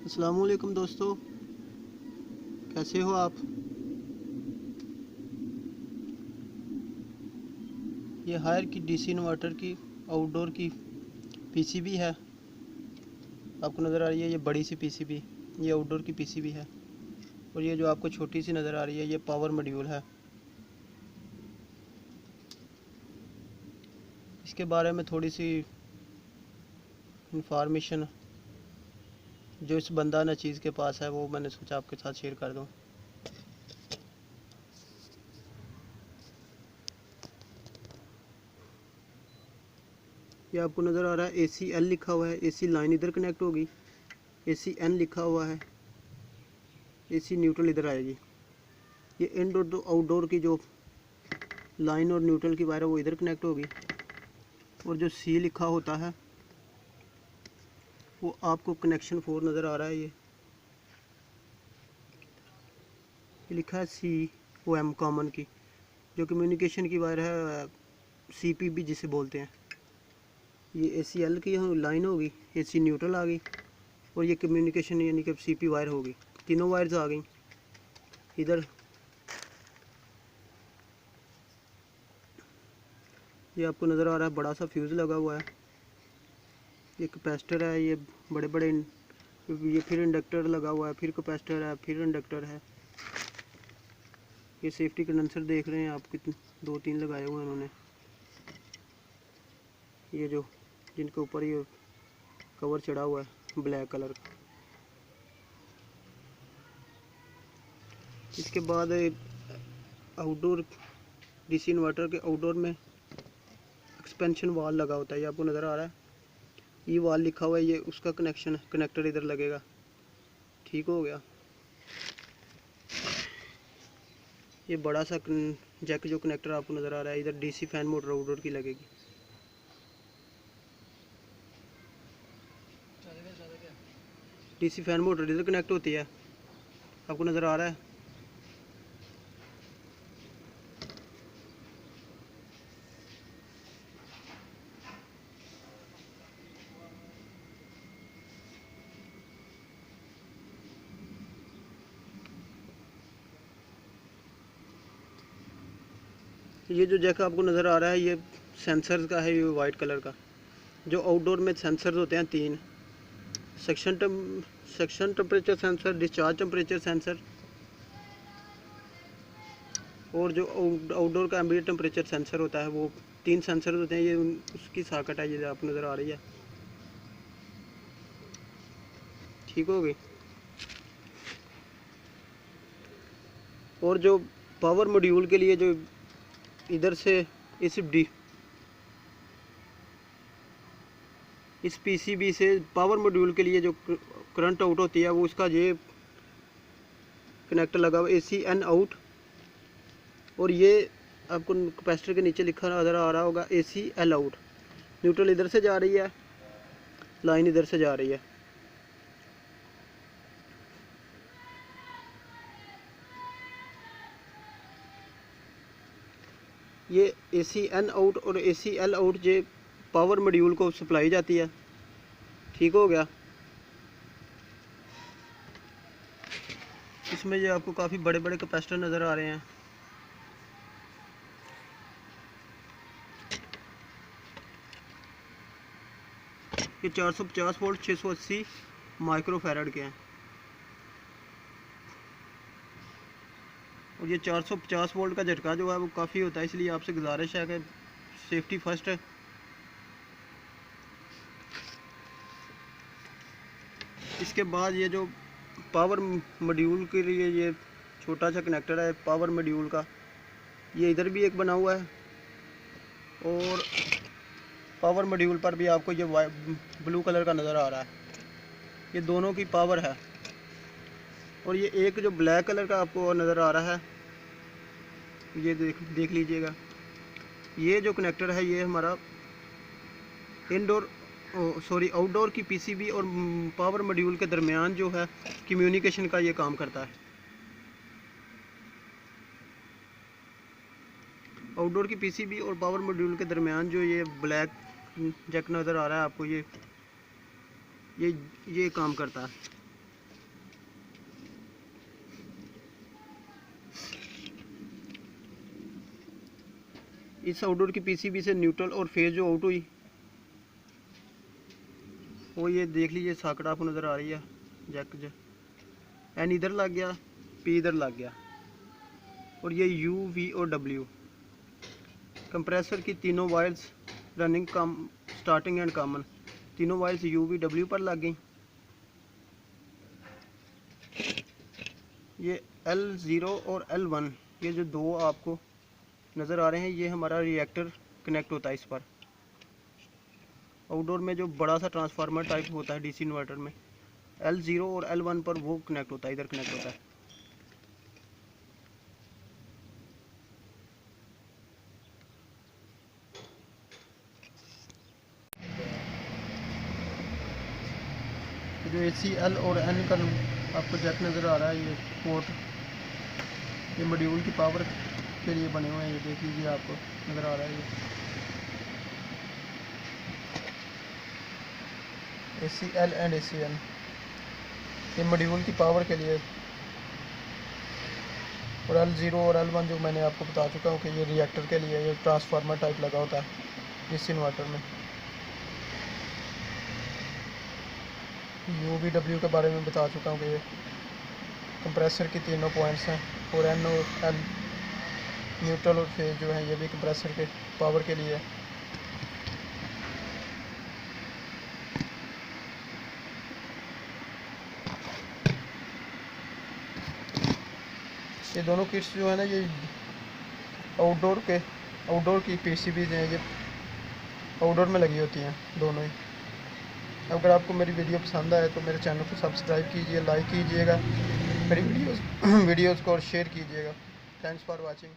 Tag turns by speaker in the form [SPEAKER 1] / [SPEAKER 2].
[SPEAKER 1] अस्सलामुअलैकुम दोस्तों, कैसे हो आप। ये हायर की डीसी इन्वर्टर की आउटडोर की पीसीबी है, आपको नज़र आ रही है। ये बड़ी सी पीसीबी, ये आउटडोर की पीसीबी है। और ये जो आपको छोटी सी नज़र आ रही है, ये पावर मॉड्यूल है। इसके बारे में थोड़ी सी इंफॉर्मेशन जो इस बंदा न चीज़ के पास है, वो मैंने सोचा आपके साथ शेयर कर दूं। ये आपको नज़र आ रहा है ACL लिखा हुआ है। AC लाइन इधर कनेक्ट होगी, ACN लिखा हुआ है, AC न्यूट्रल इधर आएगी। ये इनडोर तो आउटडोर की जो लाइन और न्यूट्रल की वायर है वो इधर कनेक्ट होगी। और जो C लिखा होता है वो आपको कनेक्शन 4 नज़र आ रहा है। ये लिखा है COM कॉमन की, जो कम्युनिकेशन की वायर है, CPB जिसे बोलते हैं। ये ACL की लाइन होगी, AC न्यूट्रल आ गई, और ये कम्युनिकेशन यानी कि CP वायर होगी। तीनों वायर्स आ गई इधर। ये आपको नज़र आ रहा है बड़ा सा फ्यूज़ लगा हुआ है। ये कैपेसिटर है, ये बड़े बड़े, ये फिर इंडक्टर लगा हुआ है, फिर कैपेसिटर है, फिर इंडक्टर है। ये सेफ्टी कंडेंसर देख रहे हैं आप, कितने 2-3 लगाए हुए हैं उन्होंने। ये जो जिनके ऊपर ये कवर चढ़ा हुआ है ब्लैक कलर का। इसके बाद आउटडोर डीसी इन्वर्टर के आउटडोर में एक्सपेंशन वाल लगा होता है। ये आपको नज़र आ रहा है, ये वाल लिखा हुआ है, ये उसका कनेक्शन कनेक्टर इधर लगेगा। ठीक हो गया। ये बड़ा सा जैक जो कनेक्टर आपको नज़र आ रहा है, इधर डीसी फैन मोटर आउटडोर की लगेगी। डीसी फैन मोटर इधर कनेक्ट होती है, आपको नज़र आ रहा है। ये जो जैक आपको नज़र आ रहा है, ये सेंसर्स का है, ये वाइट कलर का। जो आउटडोर में सेंसर्स होते हैं 3, section temperature sensor, discharge temperature sensor, और जो आउटडोर का एम्बिएंट टेम्परेचर सेंसर होता है, वो 3 सेंसर होते हैं। ये उसकी सॉकेट है, ये आपको नज़र आ रही है। ठीक हो गई। और जो पावर मॉड्यूल के लिए जो इधर से इस पीसीबी से पावर मॉड्यूल के लिए जो करंट आउट होती है, वो उसका ये कनेक्टर लगा हुआ ACN आउट। और ये आपको कैपेसिटर के नीचे लिखा नज़र आ रहा होगा ACL आउट। न्यूट्रल इधर से जा रही है, लाइन इधर से जा रही है। ये ACN आउट और ACL आउट ये पावर मॉड्यूल को सप्लाई जाती है। ठीक हो गया। इसमें ये आपको काफ़ी बड़े बड़े कैपेसिटर नज़र आ रहे हैं। ये 450 वोल्ट 680 माइक्रोफैरड के हैं। और ये 450 वोल्ट का झटका जो है वो काफ़ी होता है, इसलिए आपसे गुजारिश है कि सेफ्टी फर्स्ट है। इसके बाद ये जो पावर मॉड्यूल के लिए ये छोटा सा कनेक्टर है पावर मॉड्यूल का, ये इधर भी एक बना हुआ है। और पावर मॉड्यूल पर भी आपको ये ब्लू कलर का नज़र आ रहा है, ये दोनों की पावर है। और ये एक जो ब्लैक कलर का आपको नज़र आ रहा है, ये देख लीजिएगा। ये जो कनेक्टर है ये हमारा आउटडोर की पीसीबी और पावर मॉड्यूल के दरमियान जो है कम्युनिकेशन का ये काम करता है। आउटडोर की पीसीबी और पावर मॉड्यूल के दरमियान जो ये ब्लैक जैक नज़र आ रहा है आपको, ये काम करता है। इस आउटडोर की पीसीबी से न्यूट्रल और फेज जो आउट हुई वो ये देख लीजिए, साकड़ आपको नज़र आ रही है, जैक जो एन इधर लग गया, पी इधर लग गया, और ये यू वी और डब्ल्यू कंप्रेसर की तीनों wires running come starting and common, तीनों वायर्स यू वी डब्ल्यू पर लग गई। ये L0 और L1 ये जो दो आपको नज़र आ रहे हैं, ये हमारा रिएक्टर कनेक्ट होता है इस पर। आउटडोर में जो बड़ा सा ट्रांसफार्मर टाइप होता है डीसी इन्वर्टर में, L0 और L1 पर वो कनेक्ट होता है, इधर कनेक्ट होता है। जो AC L और N का आपको जैक नज़र आ रहा है, ये पोर्ट, ये मॉड्यूल की पावर के लिए बने हुए हैं, ये देख लीजिए, आपको नज़र आ रहा है ये AC L and AC N, ये मॉड्यूल की पावर के लिए, और L0 और L1 जो मैंने आपको बता चुका हूँ कि ये रिएक्टर के लिए, ये ट्रांसफार्मर टाइप लगा होता है इस इन्वर्टर में। UVW के बारे में बता चुका हूँ कि ये कंप्रेसर की तीनों पॉइंट्स हैं, और N और L न्यूट्रल और फेज जो है ये भी कंप्रेसर के पावर के लिए है। ये दोनों किट्स जो है ना, ये आउटडोर की पीसीबी हैं, ये आउटडोर में लगी होती हैं दोनों ही। अगर आपको मेरी वीडियो पसंद आए तो मेरे चैनल को सब्सक्राइब कीजिए, लाइक कीजिएगा, मेरी वीडियोस को और शेयर कीजिएगा। Thanks for watching.